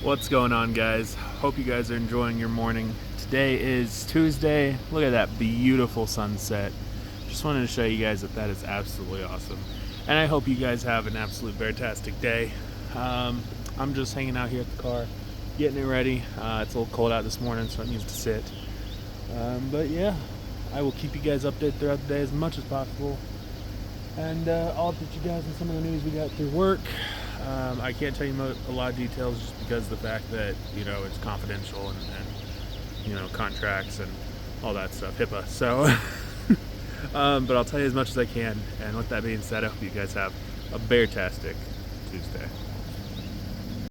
What's going on, guys? Hope you guys are enjoying your morning. Today is Tuesday. Look at that beautiful sunset. Just wanted to show you guys that is absolutely awesome. And I hope you guys have an absolute fantastic day. I'm just hanging out here at the car, getting it ready. It's a little cold out this morning, so it needs to sit. But yeah, I will keep you guys updated throughout the day as much as possible. And I'll update you guys on some of the news we got through work. I can't tell you a lot of details just because of the fact that, it's confidential and contracts and all that stuff, HIPAA. So, but I'll tell you as much as I can. And with that being said, I hope you guys have a bear-tastic Tuesday.